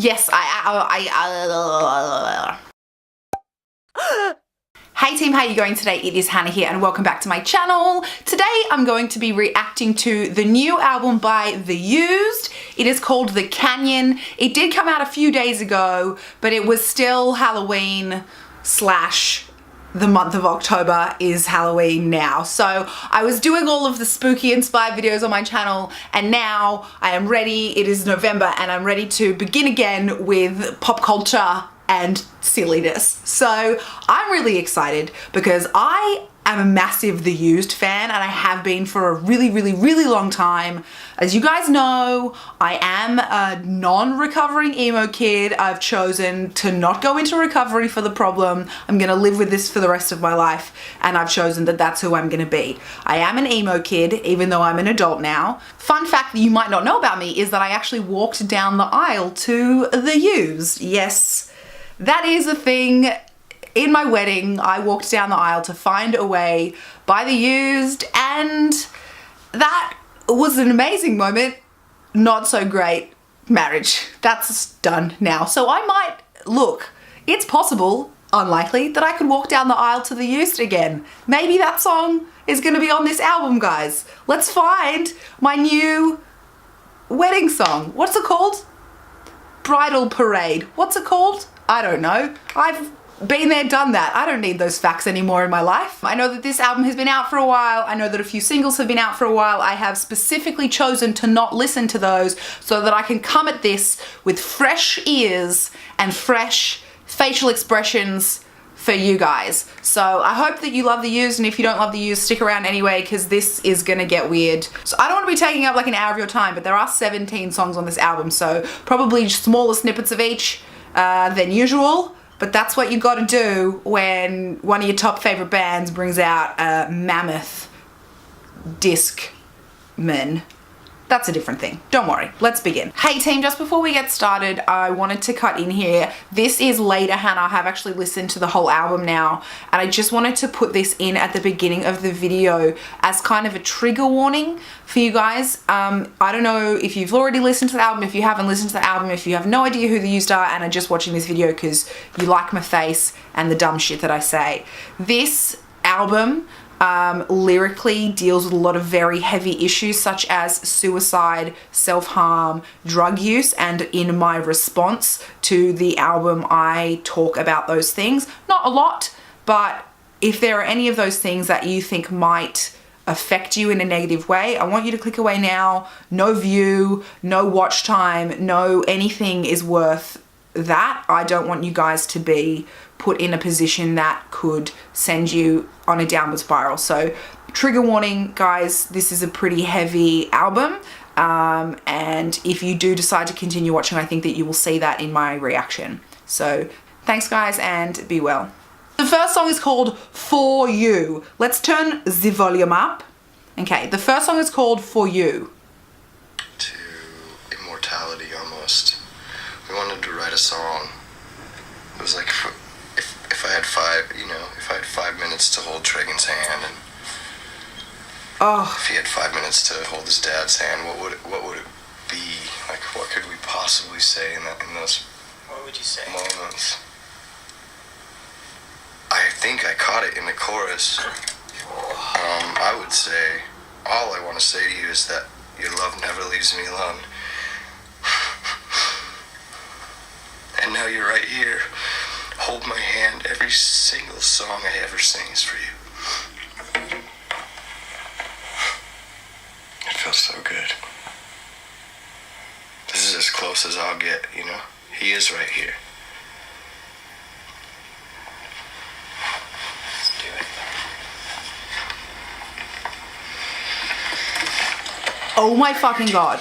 Yes, Hey team, how are you going today? It is Hannah here and welcome back to my channel. Today I'm going to be reacting to the new album by The Used. It is called The Canyon. It did come out a few days ago, but it was still Halloween slash the month of October is Halloween now. So I was doing all of the spooky inspired videos on my channel and now I am ready. It is November and I'm ready to begin again with pop culture and silliness. So I'm really excited because I am a massive The Used fan and I have been for a really long time. As you guys know, I am a non-recovering emo kid. I've chosen to not go into recovery for the problem. I'm gonna live with this for the rest of my life and I've chosen that that's who I'm gonna be. I am an emo kid even though I'm an adult now. Fun fact that you might not know about me is that I actually walked down the aisle to The Used. Yes, that is a thing. In my wedding, I walked down the aisle to Find a Way by The Used and that was an amazing moment. Not so great marriage. That's done now. So I might, look, it's possible, unlikely, that I could walk down the aisle to The Used again. Maybe that song is gonna be on this album, guys. Let's find my new wedding song. What's it called? Bridal Parade. What's it called? I don't know. I've been there, done that. I don't need those facts anymore in my life. I know that this album has been out for a while. I know that a few singles have been out for a while. I have specifically chosen to not listen to those so that I can come at this with fresh ears and fresh facial expressions for you guys. So I hope that you love The Used, and if you don't love The Used, stick around anyway because this is gonna get weird. So I don't want to be taking up like an hour of your time, but there are 17 songs on this album, so probably smaller snippets of each than usual. But that's what you gotta do when one of your top favorite bands brings out a mammoth discman. That's a different thing. Don't worry, let's begin. Hey team, just before we get started, I wanted to cut in here. This is later, Hannah. I have actually listened to the whole album now, and I just wanted to put this in at the beginning of the video as kind of a trigger warning for you guys. I don't know if you've already listened to the album, if you haven't listened to the album, if you have no idea who The Used are and are just watching this video because you like my face and the dumb shit that I say. This album lyrically deals with a lot of very heavy issues such as suicide, self-harm, drug use, and in my response to the album I talk about those things. Not a lot, but if there are any of those things that you think might affect you in a negative way, I want you to click away now. No view, no watch time, no anything is worth that. I don't want you guys to be put in a position that could send you on a downward spiral. So trigger warning, guys, this is a pretty heavy album. And if you do decide to continue watching, I think that you will see that in my reaction. So thanks guys and be well. The first song is called For You. Let's turn the volume up. Okay, the first song is called For You. To immortality almost. We wanted to write a song. It was like if I had if I had 5 minutes to hold Tragan's hand, and if he had 5 minutes to hold his dad's hand, what would it be? Like, what could we possibly say in those What would you say? moments? I think I caught it in the chorus. I would say, all I want to say to you is that your love never leaves me alone. And now you're right here. Hold my hand. Every single song I ever sing is for you. It feels so good. This is as close as I'll get, you know? He is right here. Let's do it. Oh my fucking God.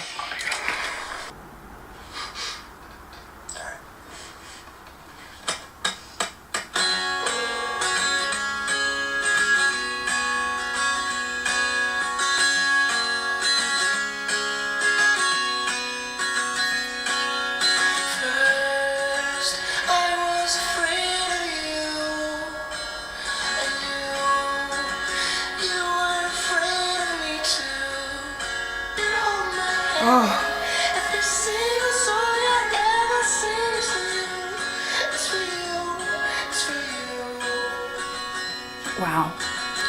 Wow.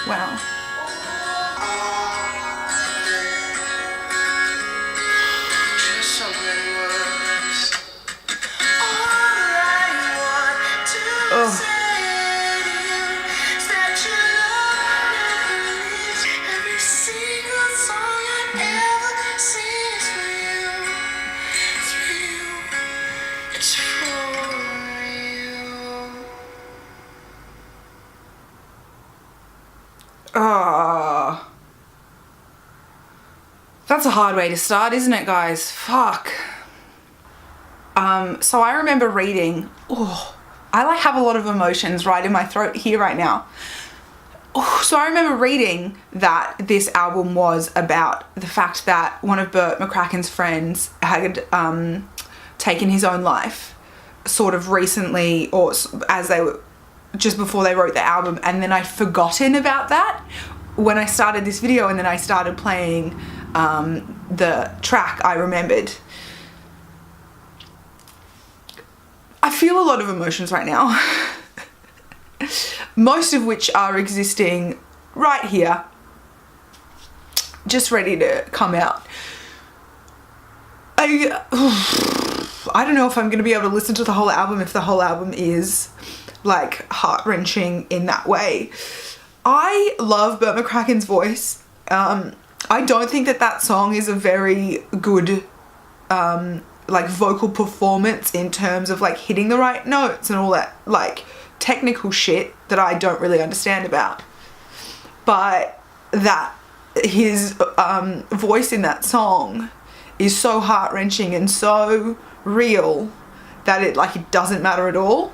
Wow. Just so many words. Oh. Oh. That's a hard way to start, isn't it, guys? Fuck. So I remember reading, I like have a lot of emotions right in my throat here right now. So I remember reading that this album was about the fact that one of Burt McCracken's friends had taken his own life sort of recently, or as they were just before they wrote the album, and then I'd forgotten about that when I started this video, and then I started playing the track. I remembered. I feel a lot of emotions right now. Most of which are existing right here, just ready to come out. I don't know if I'm going to be able to listen to the whole album if the whole album is like heart-wrenching in that way. I love Burt McCracken's voice. I don't think that song is a very good like vocal performance in terms of like hitting the right notes and all that like technical shit that I don't really understand about. But that his voice in that song is so heart-wrenching and so real that it doesn't matter at all.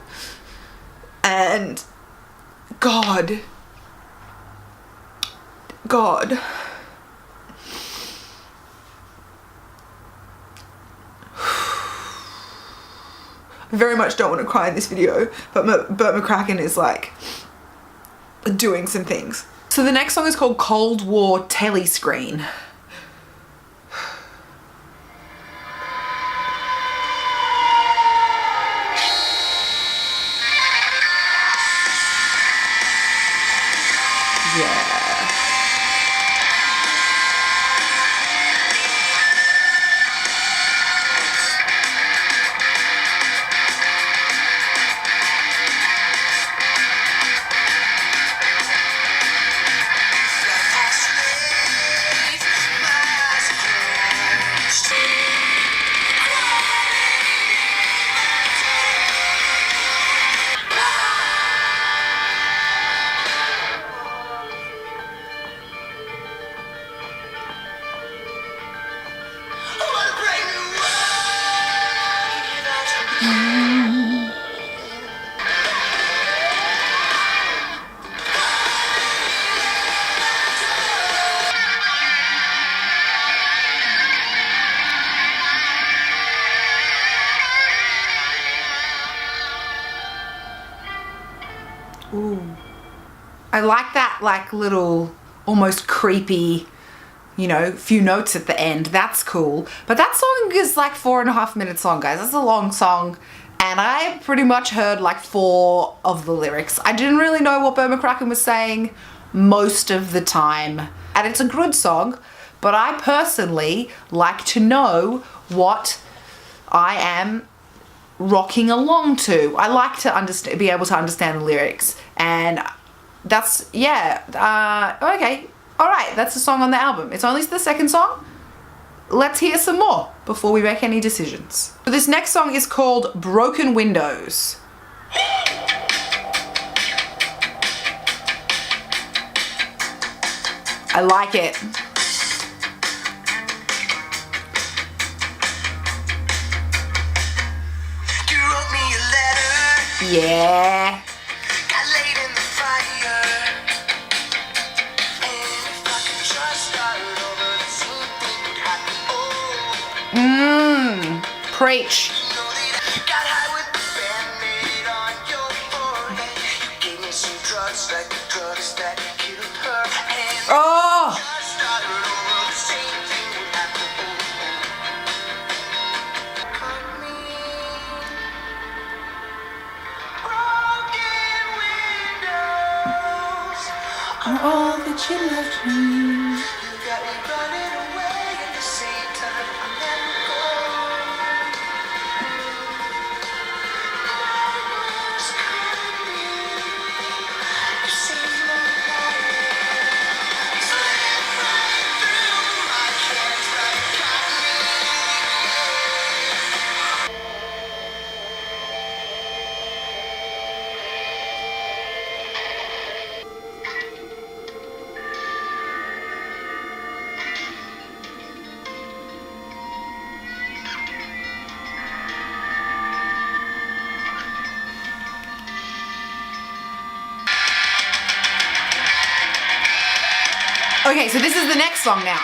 And God I very much don't want to cry in this video, but Burt McCracken is like doing some things. So the next song is called Cold War Telescreen. Yeah. Ooh. I like that like little almost creepy, you know, few notes at the end. That's cool. But that song is like 4.5 minutes long, guys. That's a long song. And I pretty much heard like 4 of the lyrics. I didn't really know what Burt McCracken was saying most of the time. And it's a good song, but I personally like to know what I am rocking along to. I like to be able to understand the lyrics, and that's, yeah, okay, all right, that's the song on the album. It's only the second song. Let's hear some more before we make any decisions. So this next song is called Broken Windows. I like it. Yeah. Got laid in the fire. And if I could just start over, the same thing would happen. Preach. Got high with the Band-Aid on your forehead. You gave me some drugs like the drugs that killed her. And Oh. just started over, the same thing would happen. Cut me. Broken windows. all that you left me. Okay, so this is the next song now.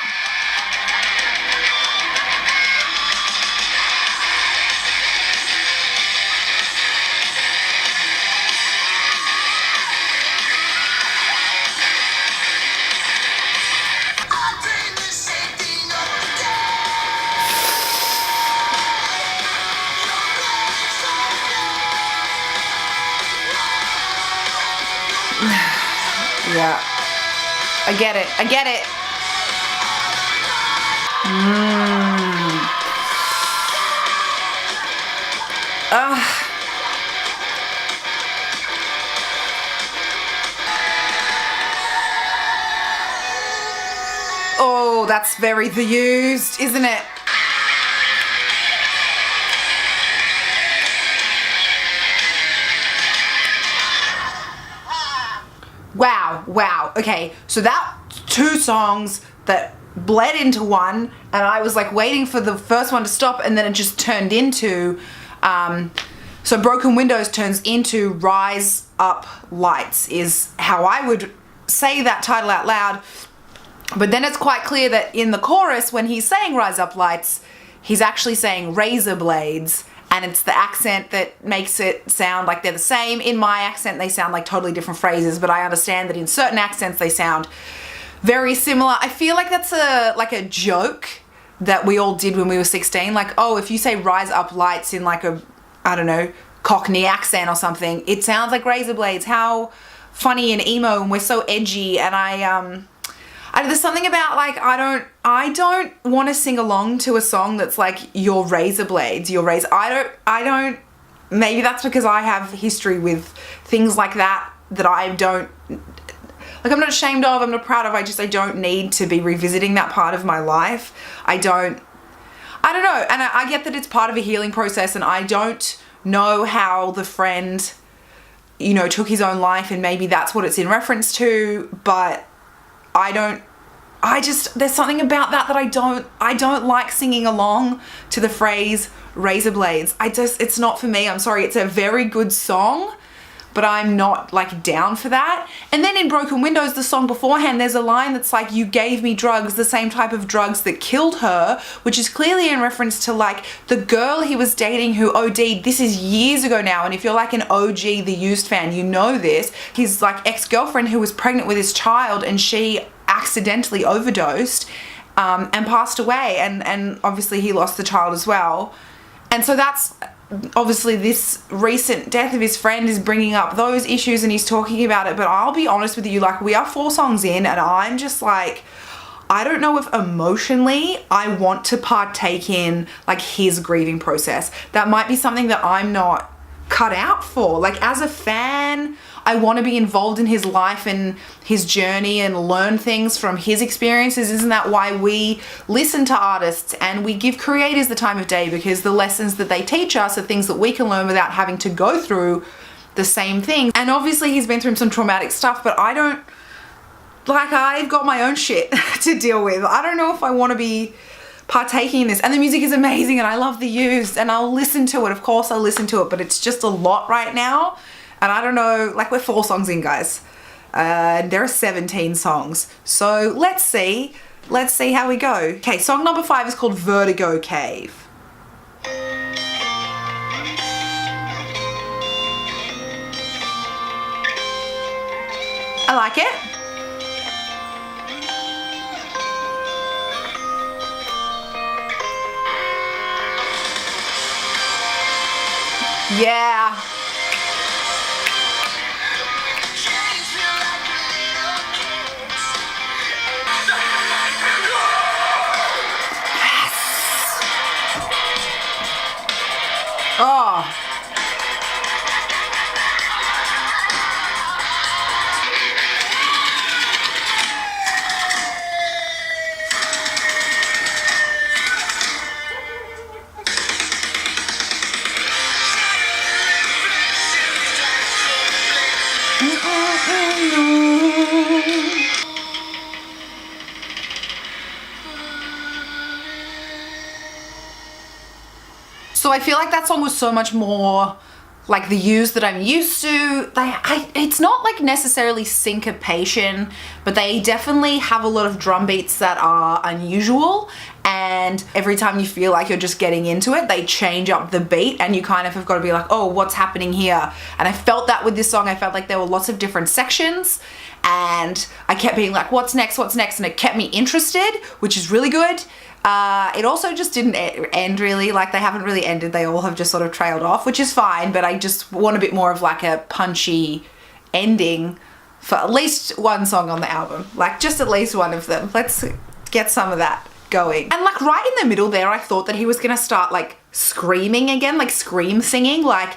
Yeah. I get it. I get it. Oh, that's very The Used, isn't it? Wow, wow. Okay, so that two songs that bled into one, and I was like waiting for the first one to stop, and then it just turned into, so Broken Windows turns into Rise Up Lights is how I would say that title out loud. But then it's quite clear that in the chorus, when he's saying Rise Up Lights, he's actually saying razor blades, and it's the accent that makes it sound like they're the same. In my accent, they sound like totally different phrases, but I understand that in certain accents, they sound very similar. I feel like that's a joke that we all did when we were 16. Like, oh, if you say Rise Up Lights in like a, I don't know, Cockney accent or something, it sounds like razor blades. How funny and emo, and we're so edgy. And there's something about like, I don't want to sing along to a song that's like your razor blades, your razor. I don't, maybe that's because I have history with things like that I don't, like I'm not ashamed of, I'm not proud of, I don't need to be revisiting that part of my life. I don't know. And I get that it's part of a healing process, and I don't know how the friend, you know, took his own life, and maybe that's what it's in reference to, but there's something about that I don't like singing along to the phrase razor blades. It's not for me. I'm sorry. It's a very good song, but I'm not like down for that. And then in Broken Windows, the song beforehand, there's a line that's like, you gave me drugs, the same type of drugs that killed her, which is clearly in reference to like the girl he was dating who OD'd. This is years ago now. And if you're like an OG The Used fan, you know this. His like ex-girlfriend who was pregnant with his child, and she accidentally overdosed and passed away. And obviously he lost the child as well. And so that's obviously this recent death of his friend is bringing up those issues, and he's talking about it. But I'll be honest with you, like we are 4 songs in, and I'm just like, I don't know if emotionally I want to partake in like his grieving process. That might be something that I'm not cut out for. Like as a fan, I want to be involved in his life and his journey and learn things from his experiences. Isn't that why we listen to artists and we give creators the time of day? Because the lessons that they teach us are things that we can learn without having to go through the same thing. And obviously he's been through some traumatic stuff, but I've got my own shit to deal with. I don't know if I want to be partaking in this. And the music is amazing, and I love The Used, and I'll listen to it. Of course I'll listen to it, but it's just a lot right now. And I don't know, like we're 4 songs in, guys. There are 17 songs. So let's see how we go. Okay, song number 5 is called Vertigo Cave. I like it. Yeah. Oh. So I feel like that song was so much more like the Used that I'm used to. It's not like necessarily syncopation, but they definitely have a lot of drum beats that are unusual, and every time you feel like you're just getting into it, they change up the beat and you kind of have got to be like, oh, what's happening here? And I felt that with this song. I felt like there were lots of different sections and I kept being like, what's next, what's next? And it kept me interested, which is really good. It also just didn't end really, like they haven't really ended, they all have just sort of trailed off, which is fine, but I just want a bit more of like a punchy ending for at least one song on the album, like just at least one of them. Let's get some of that going. And like right in the middle there, I thought that he was gonna start like screaming again, like scream singing, like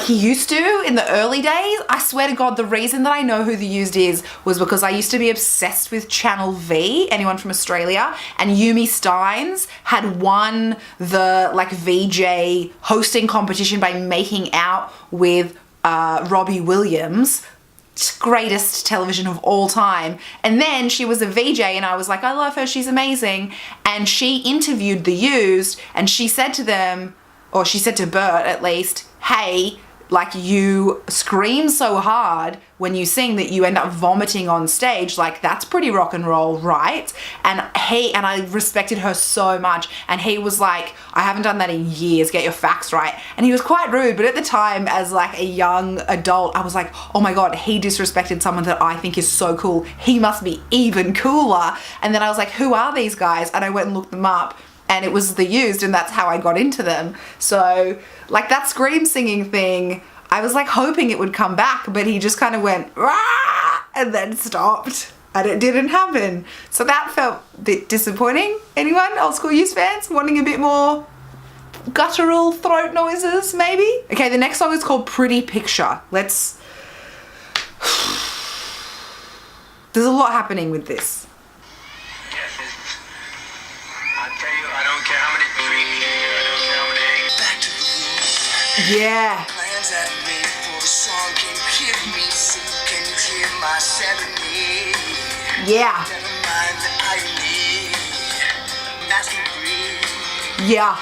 he used to in the early days. I swear to God, the reason that I know who The Used is was because I used to be obsessed with Channel V, anyone from Australia, and Yumi Steins had won the like VJ hosting competition by making out with Robbie Williams. Greatest television of all time. And then she was a VJ and I was like, I love her, she's amazing. And she interviewed The Used and she said to them, or she said to Bert at least, hey, like you scream so hard when you sing that you end up vomiting on stage, like that's pretty rock and roll, right? And I respected her so much, and he was like, I haven't done that in years, get your facts right. And he was quite rude, but at the time as like a young adult, I was like, oh my God, he disrespected someone that I think is so cool, he must be even cooler. And then I was like, who are these guys? And I went and looked them up, and it was The Used, and that's how I got into them. So like that scream singing thing, I was like hoping it would come back, but he just kind of went, rah, and then stopped, and it didn't happen. So that felt a bit disappointing. Anyone, old school Used fans, wanting a bit more guttural throat noises maybe? Okay, the next song is called Pretty Picture. There's a lot happening with this. Yeah. Yeah. Yeah.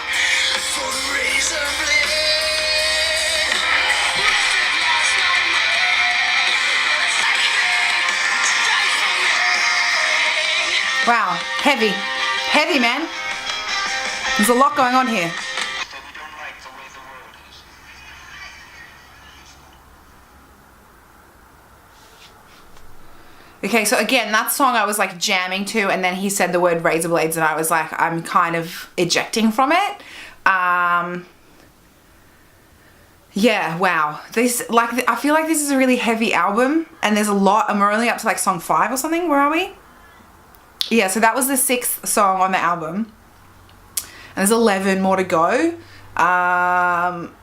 Wow. Heavy. Heavy, man. There's a lot going on here. Okay, so again, that song I was like jamming to, and then he said the word razor blades and I was like, I'm kind of ejecting from it. Yeah, wow. This, like, I feel like this is a really heavy album and there's a lot, and we're only up to like song 5 or something. Where are we? Yeah, so that was the 6th song on the album. And there's 11 more to go.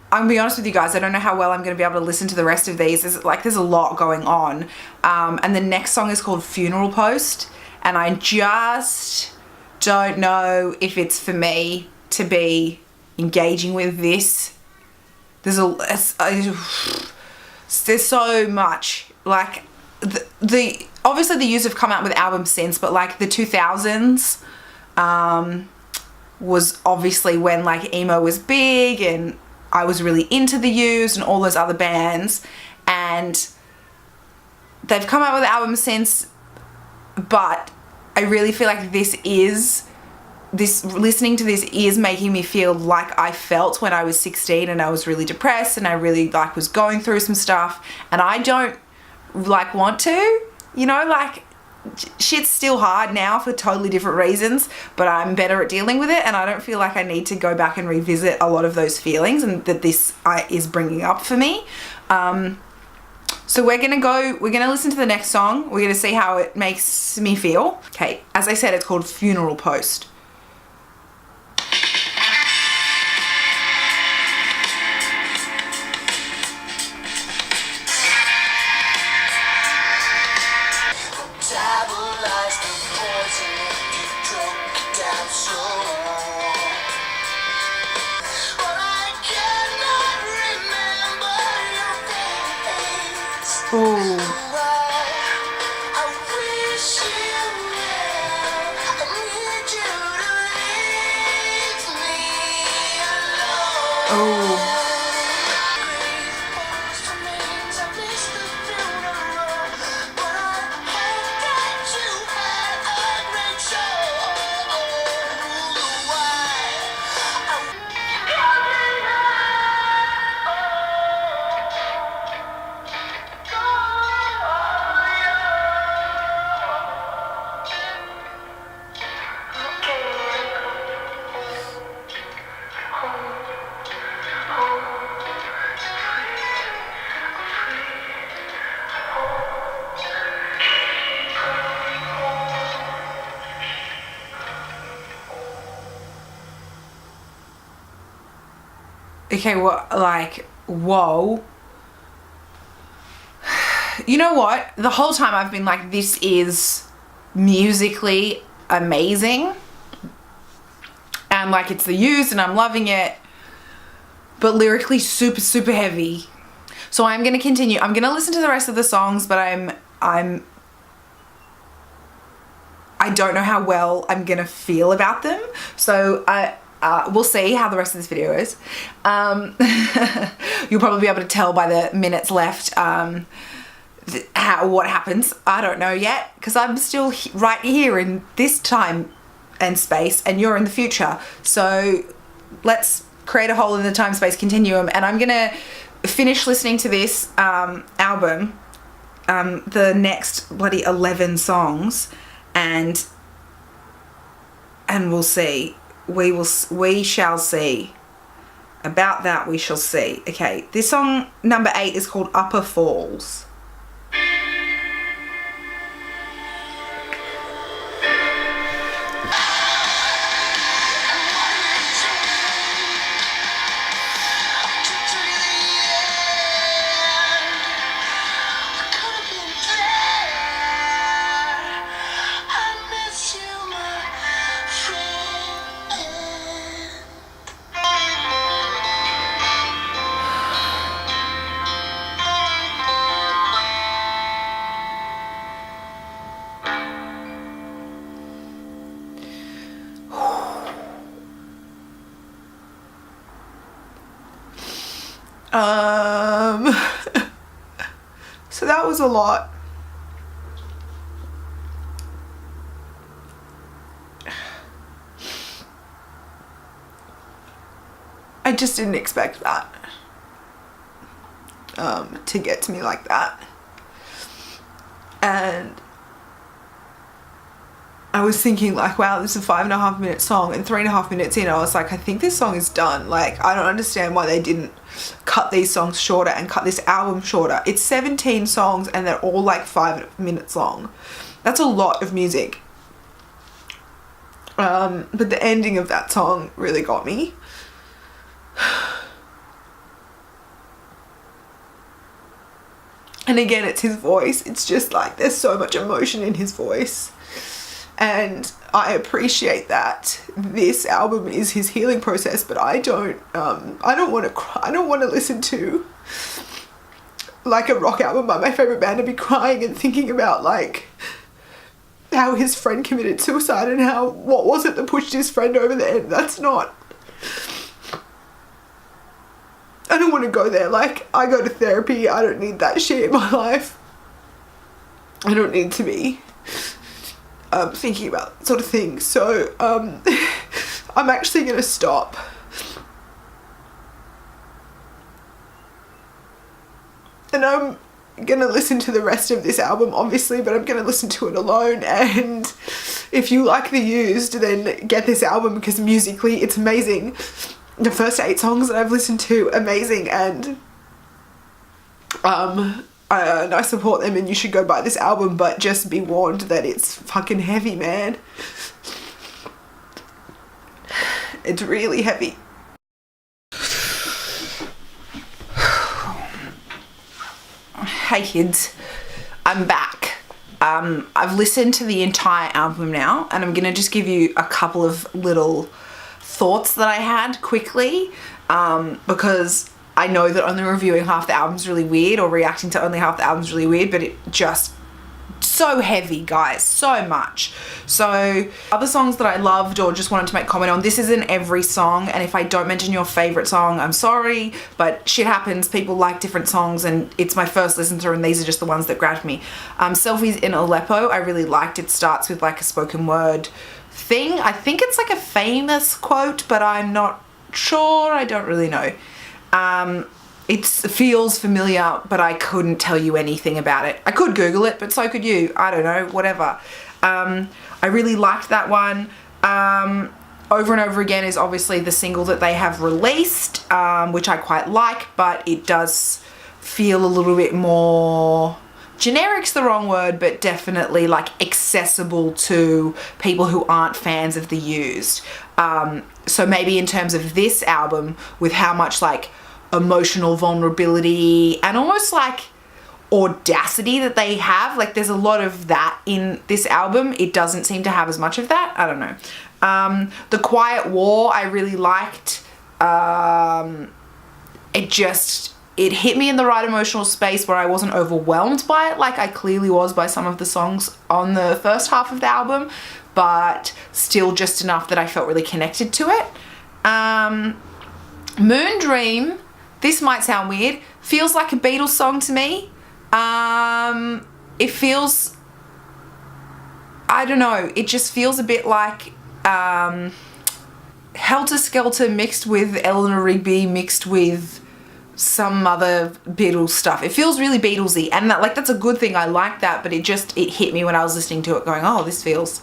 I'm gonna be honest with you guys, I don't know how well I'm gonna be able to listen to the rest of these. There's a lot going on. And the next song is called Funeral Post, and I just don't know if it's for me to be engaging with this. There's so much, like the obviously the Used have come out with albums since, but like the 2000s was obviously when like emo was big, and I was really into the Used and all those other bands, and they've come out with albums since, but I really feel like listening to this is making me feel like I felt when I was 16 and I was really depressed and I really like was going through some stuff, and I don't like want to, you know, like shit's still hard now for totally different reasons, but I'm better at dealing with it, and I don't feel like I need to go back and revisit a lot of those feelings, and that this is bringing up for me. So we're gonna listen to the next song. We're gonna see how it makes me feel. Okay, as I said, it's called Funeral Post. Oh. Oh. Okay, what, like, whoa. You know what? The whole time I've been like, this is musically amazing. And like, it's The Used and I'm loving it. But lyrically super, super heavy. So I'm going to continue. I'm going to listen to the rest of the songs, but I don't know how well I'm going to feel about them. So we'll see how the rest of this video is. You'll probably be able to tell by the minutes left what happens. I don't know yet, because I'm still right here in this time and space, and you're in the future. So let's create a hole in the time-space continuum, and I'm gonna finish listening to this album, the next bloody 11 songs, and we'll see. We shall see. About that we shall see. Okay, this song number 8 is called Upper Falls. So that was a lot. I just didn't expect that to get to me like that. And I was thinking like, wow, this is a 5.5 minute song, and 3.5 minutes in I was like, I think this song is done. Like, I don't understand why they didn't cut these songs shorter and cut this album shorter. It's 17 songs and they're all like 5 minutes long. That's a lot of music. But the ending of that song really got me. And again, it's his voice. It's just like, there's so much emotion in his voice. And I appreciate that this album is his healing process, but I don't want to cry. I don't want to listen to like a rock album by my favorite band and be crying and thinking about like how his friend committed suicide and how, what was it that pushed his friend over the end. That's not, I don't want to go there. Like, I go to therapy. I don't need that shit in my life. I don't need to be thinking about that sort of thing. So I'm actually going to stop. And I'm going to listen to the rest of this album, obviously, but I'm going to listen to it alone. And if you like The Used, then get this album, because musically it's amazing. The first 8 songs that I've listened to, amazing. And I support them, and you should go buy this album, but just be warned that it's fucking heavy, man. It's really heavy. Hey kids, I'm back. I've listened to the entire album now, and I'm gonna just give you a couple of little thoughts that I had quickly, because I know that only reviewing half the album's really weird, or reacting to only half the album's really weird, but it just so heavy, guys, so much. So other songs that I loved or just wanted to make comment on, this isn't every song, and if I don't mention your favorite song, I'm sorry, but shit happens. People like different songs, and it's my first listen through, and these are just the ones that grabbed me. Selfies in Aleppo, I really liked. It starts with like a spoken word thing. I think it's like a famous quote, but I'm not sure. I don't really know. It feels familiar, but I couldn't tell you anything about it. I could Google it, but so could you. I don't know, whatever. I really liked that one. Over and Over Again is obviously the single that they have released, which I quite like, but it does feel a little bit more... generic's the wrong word, but definitely like accessible to people who aren't fans of The Used. So maybe in terms of this album, with how much like emotional vulnerability and almost like audacity that they have, like there's a lot of that in this album. It doesn't seem to have as much of that. I don't know. The Quiet War I really liked. It hit me in the right emotional space where I wasn't overwhelmed by it like I clearly was by some of the songs on the first half of the album, but still just enough that I felt really connected to it. Moon Dream, this might sound weird, feels like a Beatles song to me. It feels, I don't know, it just feels a bit like Helter Skelter mixed with Eleanor Rigby mixed with some other Beatles stuff. It feels really Beatlesy, and that's a good thing. I like that, but it hit me when I was listening to it going, oh, this feels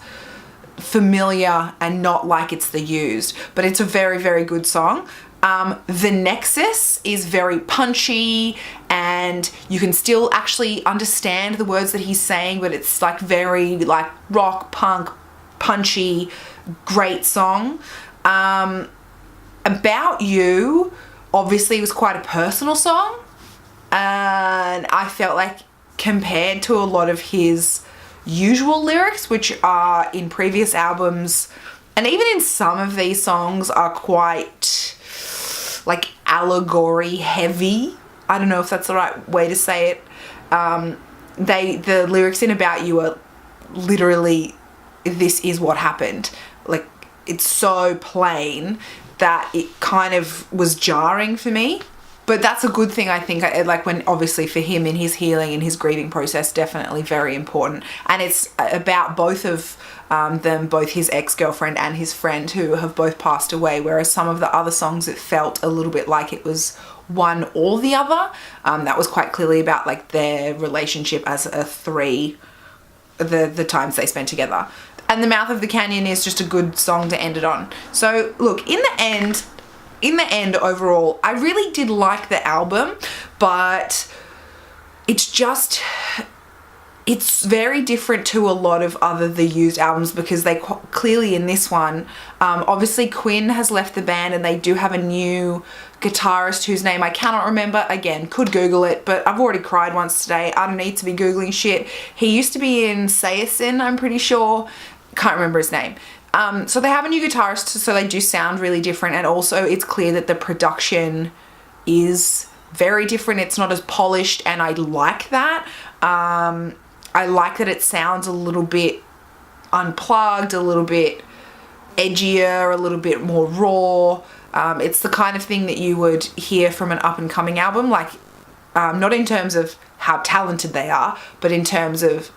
familiar and not like it's The Used, but it's a very, very good song. The Nexus is very punchy, and you can still actually understand the words that he's saying, but it's like very like rock, punk, punchy, great song. About You, obviously, it was quite a personal song, and I felt like compared to a lot of his usual lyrics, which are in previous albums, and even in some of these songs, are quite like allegory heavy. I don't know if that's the right way to say it. The lyrics in About You are literally, this is what happened. Like, it's so plain that it kind of was jarring for me. But that's a good thing, I think. Like, when obviously for him in his healing and his grieving process, definitely very important. And it's about both of them, both his ex-girlfriend and his friend, who have both passed away. Whereas some of the other songs, it felt a little bit like it was one or the other. That was quite clearly about like their relationship as a three, the times they spent together. And The Mouth of the Canyon is just a good song to end it on. So look, in the end, overall, I really did like the album, but it's very different to a lot of other The Used albums, because they clearly in this one, obviously Quinn has left the band and they do have a new guitarist whose name I cannot remember. Again, could Google it, but I've already cried once today. I don't need to be Googling shit. He used to be in Sayasin, I'm pretty sure. Can't remember his name. So they have a new guitarist, so they do sound really different, and also it's clear that the production is very different. It's not as polished, and I like that. I like that it sounds a little bit unplugged, a little bit edgier, a little bit more raw. It's the kind of thing that you would hear from an up-and-coming album, like not in terms of how talented they are, but in terms of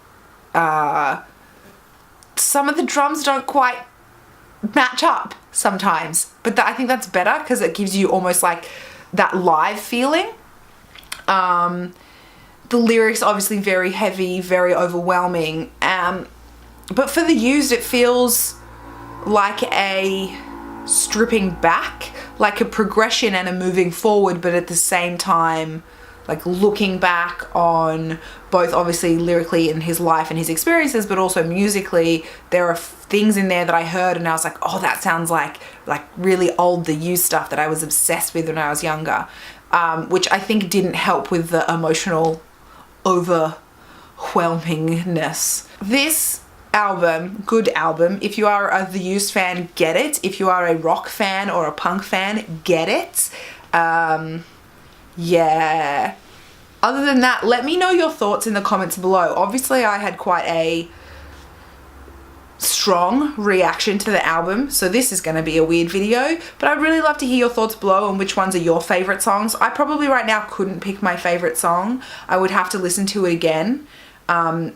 some of the drums don't quite match up sometimes, but I think that's better because it gives you almost like that live feeling. The lyrics obviously very heavy, very overwhelming, but for The Used it feels like a stripping back, like a progression and a moving forward, but at the same time like looking back on both obviously lyrically in his life and his experiences, but also musically. There are things in there that I heard and I was like, oh, that sounds like really old The Used stuff that I was obsessed with when I was younger, which I think didn't help with the emotional overwhelmingness. This album, good album. If you are a The Used fan, get it. If you are a rock fan or a punk fan, get it. Yeah. Other than that, let me know your thoughts in the comments below. Obviously, I had quite a strong reaction to the album, so this is going to be a weird video, but I'd really love to hear your thoughts below on which ones are your favorite songs. I probably right now couldn't pick my favorite song. I would have to listen to it again,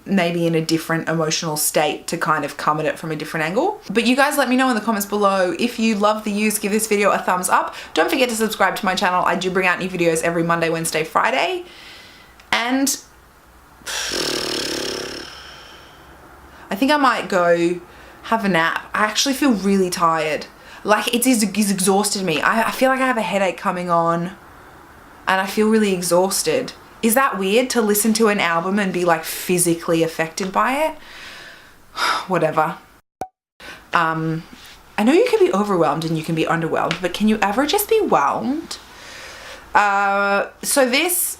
maybe in a different emotional state to kind of come at it from a different angle. But you guys let me know in the comments below. If you love the Used, give this video a thumbs up. Don't forget to subscribe to my channel. I do bring out new videos every Monday, Wednesday, Friday. And I think I might go have a nap. I actually feel really tired. Like it's exhausted me. I feel like I have a headache coming on and I feel really exhausted. Is that weird to listen to an album and be like physically affected by it? Whatever. I know you can be overwhelmed and you can be underwhelmed, but can you ever just be whelmed? So this